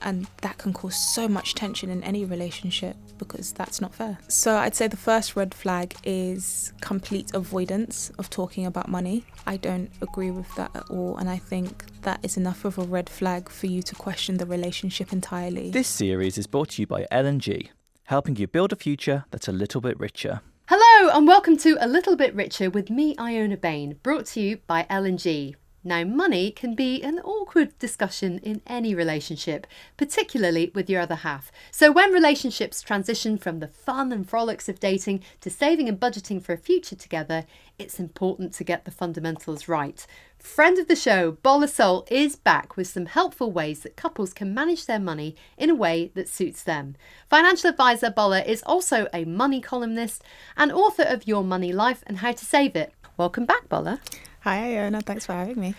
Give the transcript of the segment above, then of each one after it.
And that can cause so much tension in any relationship because that's not fair. So I'd say the first red flag is complete avoidance of talking about money. I don't agree with that at all, and I think that is enough of a red flag for you to question the relationship entirely. This series is brought to you by L&G, helping you build a future that's a little bit richer. Hello and welcome to A Little Bit Richer with me, Iona Bain, brought to you by L&G. Now, money can be an awkward discussion in any relationship, particularly with your other half. So when relationships transition from the fun and frolics of dating to saving and budgeting for a future together, it's important to get the fundamentals right. Friend of the show, Bola Sol, is back with some helpful ways that couples can manage their money in a way that suits them. Financial advisor Bola is also a money columnist and author of Your Money Life and How to Save It. Welcome back, Bola. Hi Iona, thanks for having me.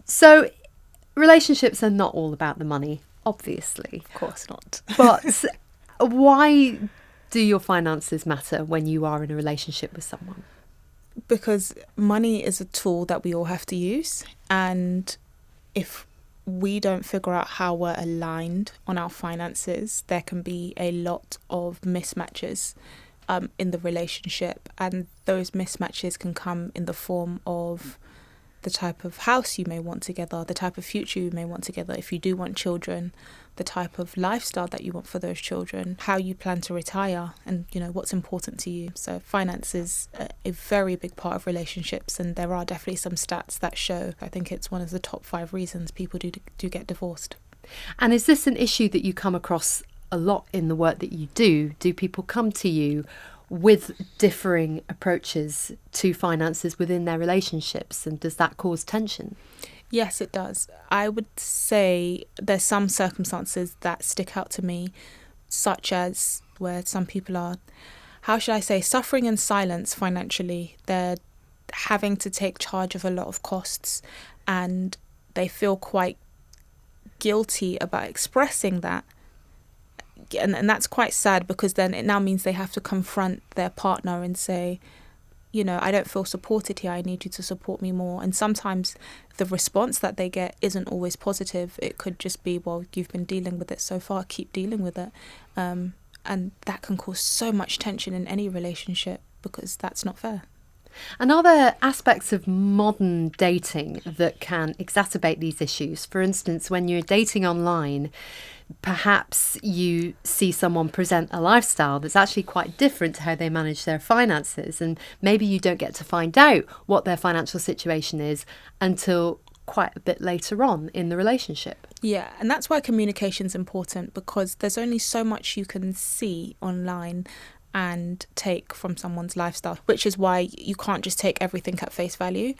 So, relationships are not all about the money, obviously. Of course not. But why do your finances matter when you are in a relationship with someone? Because money is a tool that we all have to use, and if we don't figure out how we're aligned on our finances, there can be a lot of mismatches in the relationship, and those mismatches can come in the form of the type of house you may want together, the type of future you may want together, if you do want children, the type of lifestyle that you want for those children, how you plan to retire, and what's important to you. So finance is a very big part of relationships, and there are definitely some stats that show, I think it's one of the top 5 reasons people do get divorced. And is this an issue that you come across a lot in the work that you do? Do people come to you with differing approaches to finances within their relationships, and does that cause tension? Yes, it does. I would say there's some circumstances that stick out to me, such as where some people are, how should I say, suffering in silence financially. They're having to take charge of a lot of costs, and they feel quite guilty about expressing that. And that's quite sad, because then it now means they have to confront their partner and say, I don't feel supported here, I need you to support me more. And sometimes the response that they get isn't always positive. It could just be, well, you've been dealing with it so far, keep dealing with it. And that can cause so much tension in any relationship, because that's not fair. And are there aspects of modern dating that can exacerbate these issues? For instance, when you're dating online, perhaps you see someone present a lifestyle that's actually quite different to how they manage their finances, and maybe you don't get to find out what their financial situation is until quite a bit later on in the relationship. Yeah, and that's why communication's important, because there's only so much you can see online and take from someone's lifestyle, which is why you can't just take everything at face value.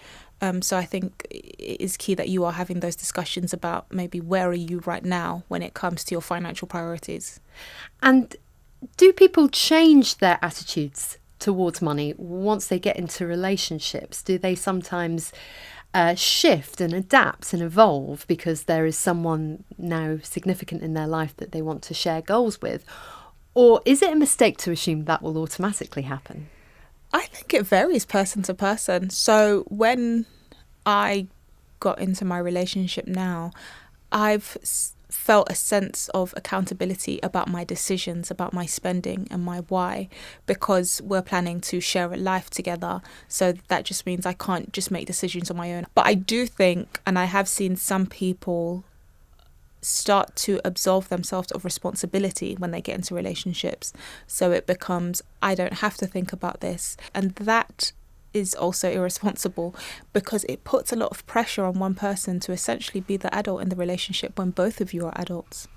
So I think it is key that you are having those discussions about maybe where are you right now when it comes to your financial priorities. And do people change their attitudes towards money once they get into relationships? Do they sometimes shift and adapt and evolve because there is someone now significant in their life that they want to share goals with? Or is it a mistake to assume that will automatically happen? I think it varies person to person. So when I got into my relationship now, I've felt a sense of accountability about my decisions, about my spending and my why, because we're planning to share a life together. So that just means I can't just make decisions on my own. But I do think, and I have seen some people start to absolve themselves of responsibility when they get into relationships. So it becomes, I don't have to think about this. And that is also irresponsible, because it puts a lot of pressure on one person to essentially be the adult in the relationship when both of you are adults.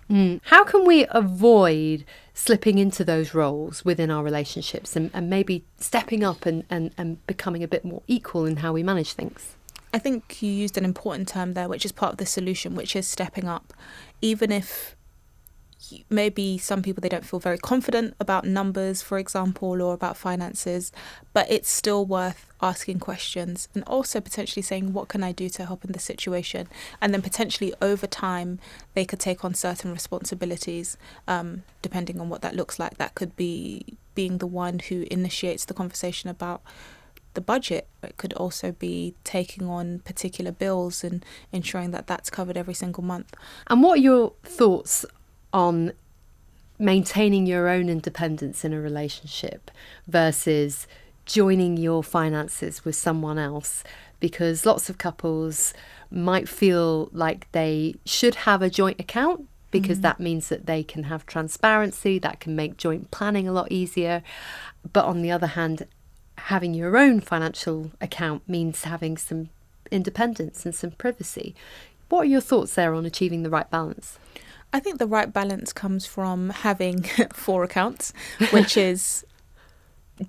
How can we avoid slipping into those roles within our relationships and maybe stepping up and becoming a bit more equal in how we manage things? I think you used an important term there, which is part of the solution, which is stepping up. Even if maybe some people, they don't feel very confident about numbers, for example, or about finances, but it's still worth asking questions and also potentially saying, what can I do to help in this situation? And then potentially over time, they could take on certain responsibilities, depending on what that looks like. That could be being the one who initiates the conversation about the budget. It could also be taking on particular bills and ensuring that that's covered every single month. And what are your thoughts on maintaining your own independence in a relationship versus joining your finances with someone else? Because lots of couples might feel like they should have a joint account because that means that they can have transparency, that can make joint planning a lot easier. But on the other hand, having your own financial account means having some independence and some privacy. What are your thoughts there on achieving the right balance? I think the right balance comes from having 4 accounts, which is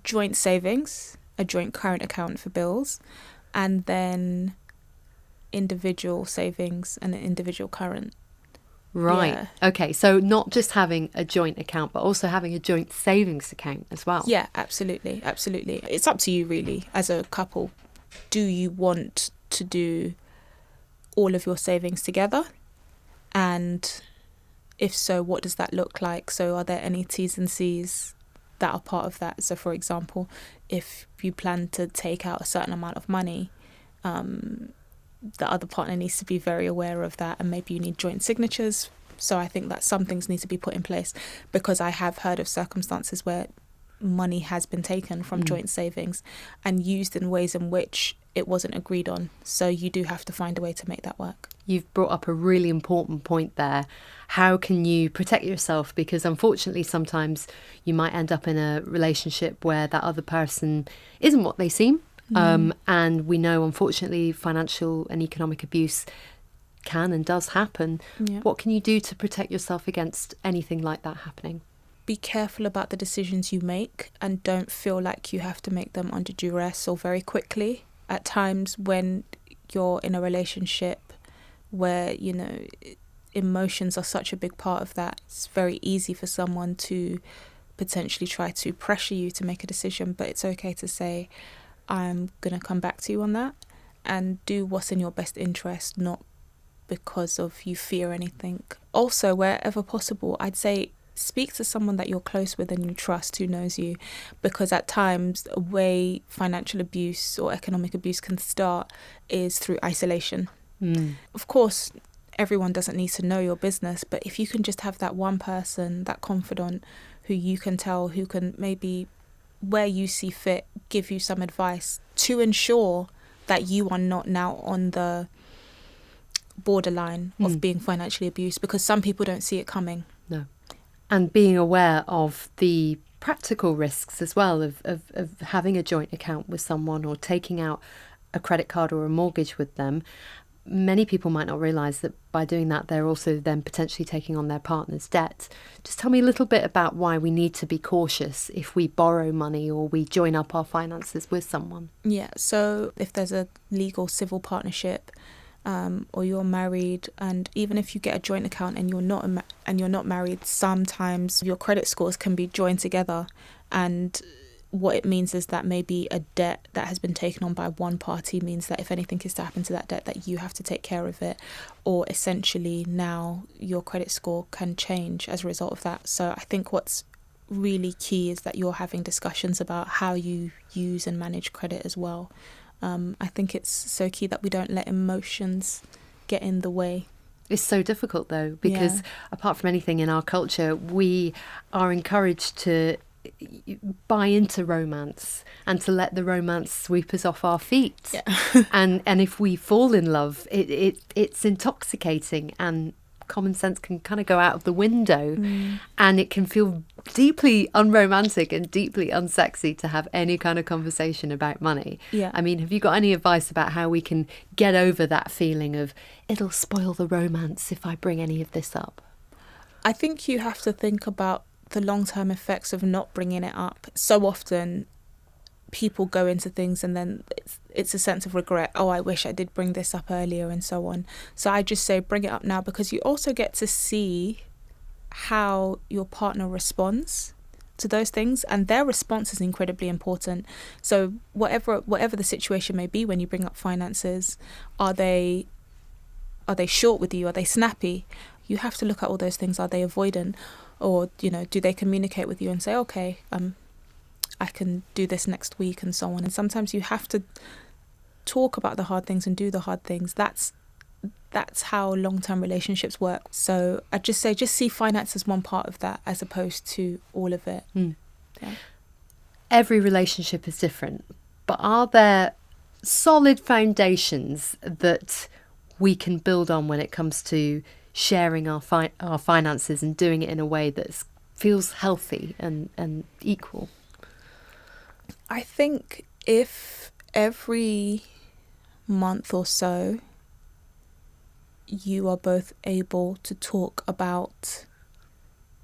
joint savings, a joint current account for bills, and then individual savings and an individual current. Right. Yeah. Okay. So not just having a joint account, but also having a joint savings account as well. Yeah, absolutely. Absolutely. It's up to you really as a couple. Do you want to do all of your savings together? And if so, what does that look like? So are there any T's and C's that are part of that? So for example, if you plan to take out a certain amount of money, the other partner needs to be very aware of that, and maybe you need joint signatures. So I think that some things need to be put in place, because I have heard of circumstances where money has been taken from joint savings and used in ways in which it wasn't agreed on. So you do have to find a way to make that work. You've brought up a really important point there. How can you protect yourself? Because unfortunately, sometimes you might end up in a relationship where that other person isn't what they seem. And we know, unfortunately, financial and economic abuse can and does happen. Yeah. What can you do to protect yourself against anything like that happening? Be careful about the decisions you make, and don't feel like you have to make them under duress or very quickly. At times when you're in a relationship where, you know, emotions are such a big part of that, it's very easy for someone to potentially try to pressure you to make a decision. But it's okay to say, I'm going to come back to you on that, and do what's in your best interest, not because of you fear anything. Also, wherever possible, I'd say speak to someone that you're close with and you trust, who knows you, because at times a way financial abuse or economic abuse can start is through isolation. Of course, everyone doesn't need to know your business, but if you can just have that one person, that confidant, who you can tell, who can maybe, where you see fit, give you some advice to ensure that you are not now on the borderline of being financially abused, because some people don't see it coming. No. And being aware of the practical risks as well of having a joint account with someone or taking out a credit card or a mortgage with them. Many people might not realise that by doing that, they're also then potentially taking on their partner's debt. Just tell me a little bit about why we need to be cautious if we borrow money or we join up our finances with someone. Yeah, so if there's a legal civil partnership, or you're married, and even if you get a joint account and you're not married, sometimes your credit scores can be joined together, and what it means is that maybe a debt that has been taken on by one party means that if anything is to happen to that debt, that you have to take care of it, or essentially now your credit score can change as a result of that. So I think what's really key is that you're having discussions about how you use and manage credit as well. I think it's so key that we don't let emotions get in the way. It's so difficult though, because apart from anything in our culture, we are encouraged to buy into romance and to let the romance sweep us off our feet. Yeah. and if we fall in love, it's intoxicating, and common sense can kind of go out of the window, and it can feel deeply unromantic and deeply unsexy to have any kind of conversation about money. Yeah. I mean, have you got any advice about how we can get over that feeling of it'll spoil the romance if I bring any of this up? I think you have to think about the long-term effects of not bringing it up. So often people go into things and then it's a sense of regret. Oh, I wish I did bring this up earlier, and so on. So I just say bring it up now, because you also get to see how your partner responds to those things, and their response is incredibly important. So whatever the situation may be when you bring up finances, are they short with you? Are they snappy? You have to look at all those things. Are they avoidant? Or, you know, do they communicate with you and say, okay, I can do this next week and so on. And sometimes you have to talk about the hard things and do the hard things. That's how long-term relationships work. So I'd just say, just see finance as one part of that as opposed to all of it. Yeah. Every relationship is different, but are there solid foundations that we can build on when it comes to sharing our finances and doing it in a way that feels healthy and equal? I think if every month or so you are both able to talk about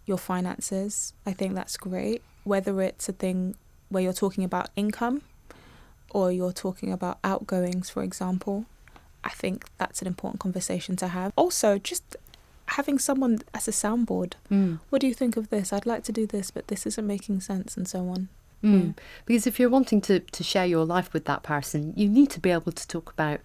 your finances, I think that's great. Whether it's a thing where you're talking about income or you're talking about outgoings, for example, I think that's an important conversation to have. Also, just having someone as a soundboard. What do you think of this? I'd like to do this, but this isn't making sense, and so on. Yeah. Because if you're wanting to share your life with that person, you need to be able to talk about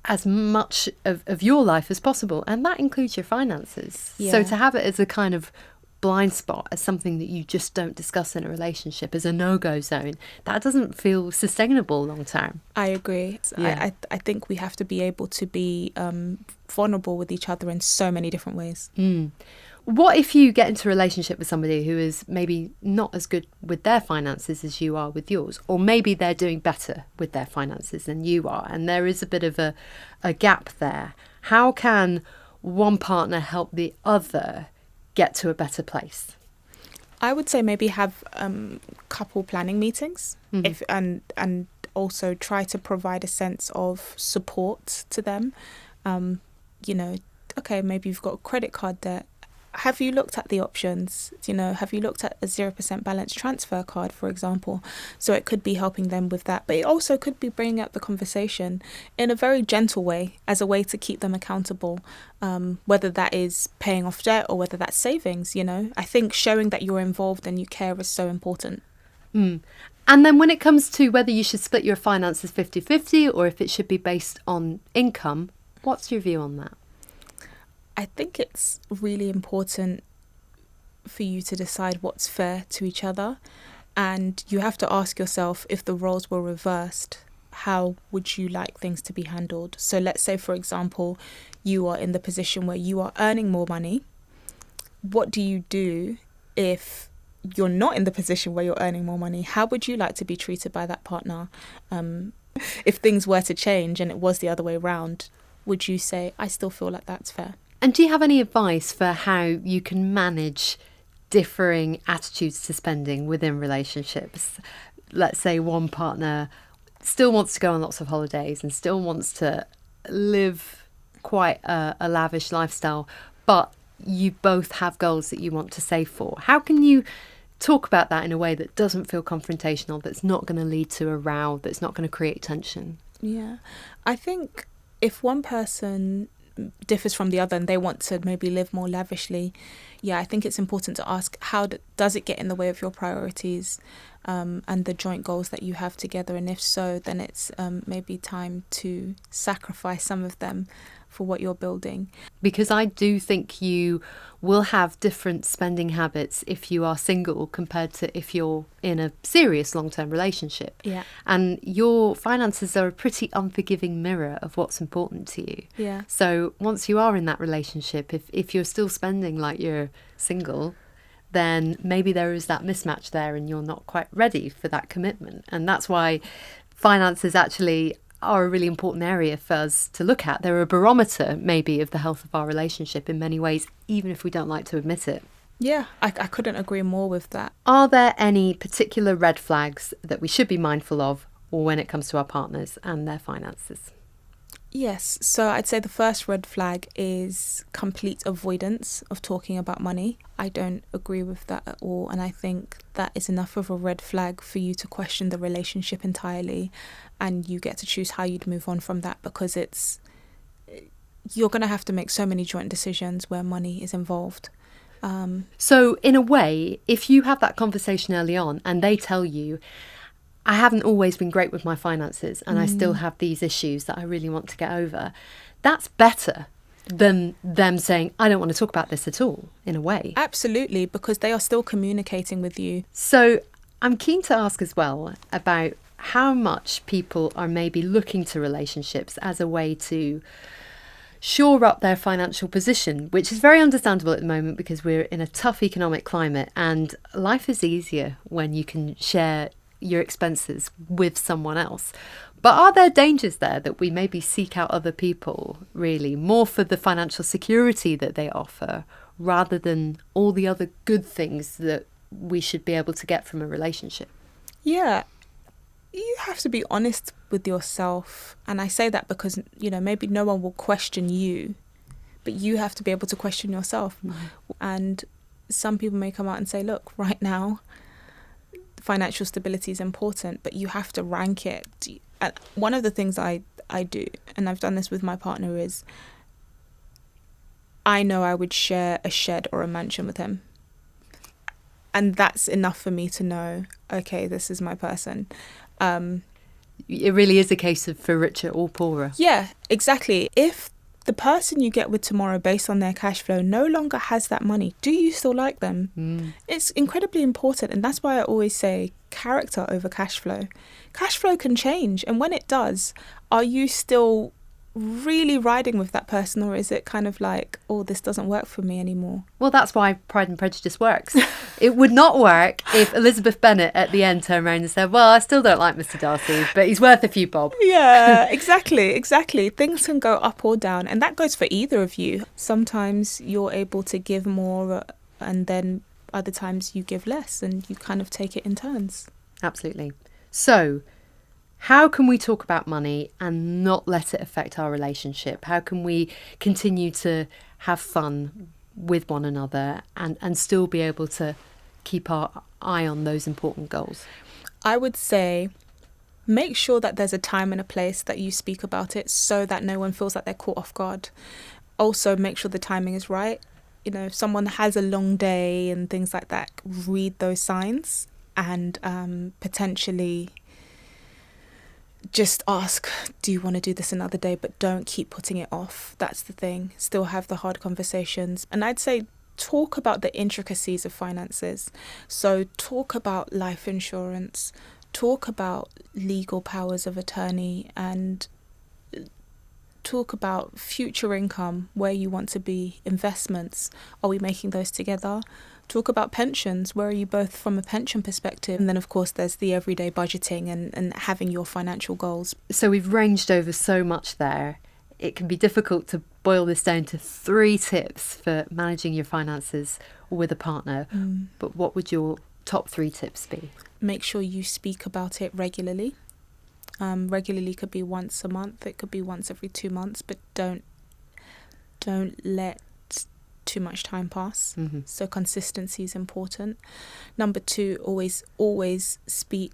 as much of your life as possible, and that includes your finances. Yeah. So to have it as a kind of blind spot, as something that you just don't discuss in a relationship, as a no-go zone, that doesn't feel sustainable long term. I agree. Yeah. I think we have to be able to be vulnerable with each other in so many different ways. What if you get into a relationship with somebody who is maybe not as good with their finances as you are with yours, or maybe they're doing better with their finances than you are, and there is a bit of a gap there? How can one partner help the other get to a better place? I would say maybe have couple planning meetings, if and also try to provide a sense of support to them. Okay, maybe you've got credit card debt. Have you looked at the options? Have you looked at a 0% balance transfer card, for example? So it could be helping them with that. But it also could be bringing up the conversation in a very gentle way, as a way to keep them accountable, whether that is paying off debt or whether that's savings. I think showing that you're involved and you care is so important. And then when it comes to whether you should split your finances 50-50 or if it should be based on income, what's your view on that? I think it's really important for you to decide what's fair to each other, and you have to ask yourself, if the roles were reversed, how would you like things to be handled? So let's say, for example, you are in the position where you are earning more money. What do you do if you're not in the position where you're earning more money? How would you like to be treated by that partner? If things were to change and it was the other way around, would you say, I still feel like that's fair? And do you have any advice for how you can manage differing attitudes to spending within relationships? Let's say one partner still wants to go on lots of holidays and still wants to live quite a lavish lifestyle, but you both have goals that you want to save for. How can you talk about that in a way that doesn't feel confrontational, that's not going to lead to a row, that's not going to create tension? Yeah, I think if one person differs from the other and they want to maybe live more lavishly, I think it's important to ask, how does it get in the way of your priorities and the joint goals that you have together? And if so, then it's maybe time to sacrifice some of them for what you're building. Because I do think you will have different spending habits if you are single compared to if you're in a serious long-term relationship. Yeah. And your finances are a pretty unforgiving mirror of what's important to you. Yeah. So once you are in that relationship, if you're still spending like you're single, then maybe there is that mismatch there and you're not quite ready for that commitment. And that's why finances actually are a really important area for us to look at. They're a barometer, maybe, of the health of our relationship in many ways, even if we don't like to admit it. Yeah, I couldn't agree more with that. Are there any particular red flags that we should be mindful of when it comes to our partners and their finances? Yes, so I'd say the first red flag is complete avoidance of talking about money. I don't agree with that at all, and I think that is enough of a red flag for you to question the relationship entirely, and you get to choose how you'd move on from that, because you're going to have to make so many joint decisions where money is involved. So in a way, if you have that conversation early on and they tell you, I haven't always been great with my finances and I still have these issues that I really want to get over, that's better than them saying, I don't want to talk about this at all, in a way. Absolutely, because they are still communicating with you. So I'm keen to ask as well about how much people are maybe looking to relationships as a way to shore up their financial position, which is very understandable at the moment because we're in a tough economic climate and life is easier when you can share your expenses with someone else. But are there dangers there that we maybe seek out other people really more for the financial security that they offer rather than all the other good things that we should be able to get from a relationship? Yeah, you have to be honest with yourself. And I say that because, maybe no one will question you, but you have to be able to question yourself. And some people may come out and say, look, right now, financial stability is important, but you have to rank it. And one of the things I do, and I've done this with my partner, is I know I would share a shed or a mansion with him. And that's enough for me to know, okay, this is my person. It really is a case of for richer or poorer. Yeah, exactly. If the person you get with tomorrow based on their cash flow no longer has that money, do you still like them? It's incredibly important. And that's why I always say character over cash flow. Cash flow can change. And when it does, are you still really riding with that person, or is it kind of like, oh, this doesn't work for me anymore? Well, that's why Pride and Prejudice works. It would not work if Elizabeth Bennet at the end turned around and said, well, I still don't like Mr. Darcy, but he's worth a few bob. Yeah, exactly. Things can go up or down, and that goes for either of you. Sometimes you're able to give more, and then other times you give less, and you kind of take it in turns. Absolutely. So, how can we talk about money and not let it affect our relationship? How can we continue to have fun with one another and still be able to keep our eye on those important goals? I would say make sure that there's a time and a place that you speak about it so that no one feels like they're caught off guard. Also, make sure the timing is right. If someone has a long day and things like that, read those signs and potentially just ask, do you want to do this another day? But don't keep putting it off. That's the thing. Still have the hard conversations. And I'd say talk about the intricacies of finances. So talk about life insurance, talk about legal powers of attorney, and talk about future income, where you want to be, investments. Are we making those together? Talk about pensions. Where are you both from a pension perspective? And then, of course, there's the everyday budgeting and having your financial goals. So we've ranged over so much there. It can be difficult to boil this down to 3 tips for managing your finances with a partner. But what would your top 3 tips be? Make sure you speak about it regularly. Regularly could be once a month. It could be once every 2 months. But don't let too much time pass. So consistency is important. Number 2, always speak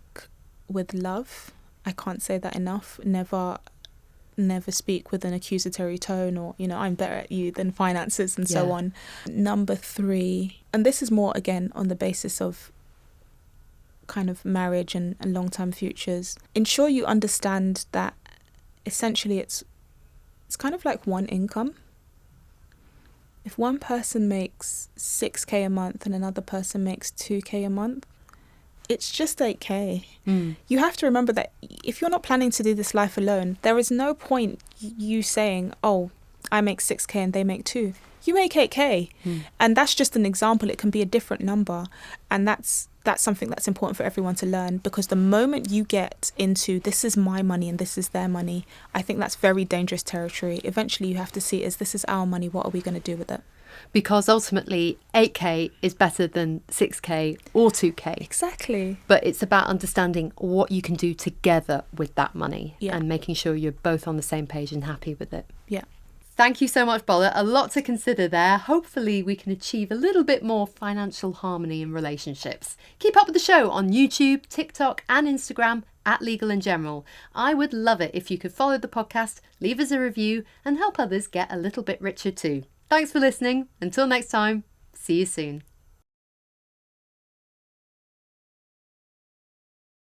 with love. I can't say that enough. Never speak with an accusatory tone or, I'm better at you than finances and so on. Number 3, and this is more again on the basis of kind of marriage and long-term futures. Ensure you understand that essentially it's kind of like one income. If one person makes 6k a month and another person makes 2k a month, it's just 8k. You have to remember that if you're not planning to do this life alone, there is no point you saying, oh, I make 6k and they make 2. You make 8k. And that's just an example. It can be a different number. And that's something that's important for everyone to learn, because the moment you get into this is my money and this is their money, I think that's very dangerous territory. Eventually you have to see is this is our money, what are we going to do with it? Because ultimately 8k is better than 6k or 2k. Exactly. But it's about understanding what you can do together with that money and making sure you're both on the same page and happy with it. Yeah. Thank you so much, Bola. A lot to consider there. Hopefully we can achieve a little bit more financial harmony in relationships. Keep up with the show on YouTube, TikTok and Instagram at Legal and General. I would love it if you could follow the podcast, leave us a review and help others get a little bit richer too. Thanks for listening. Until next time, see you soon.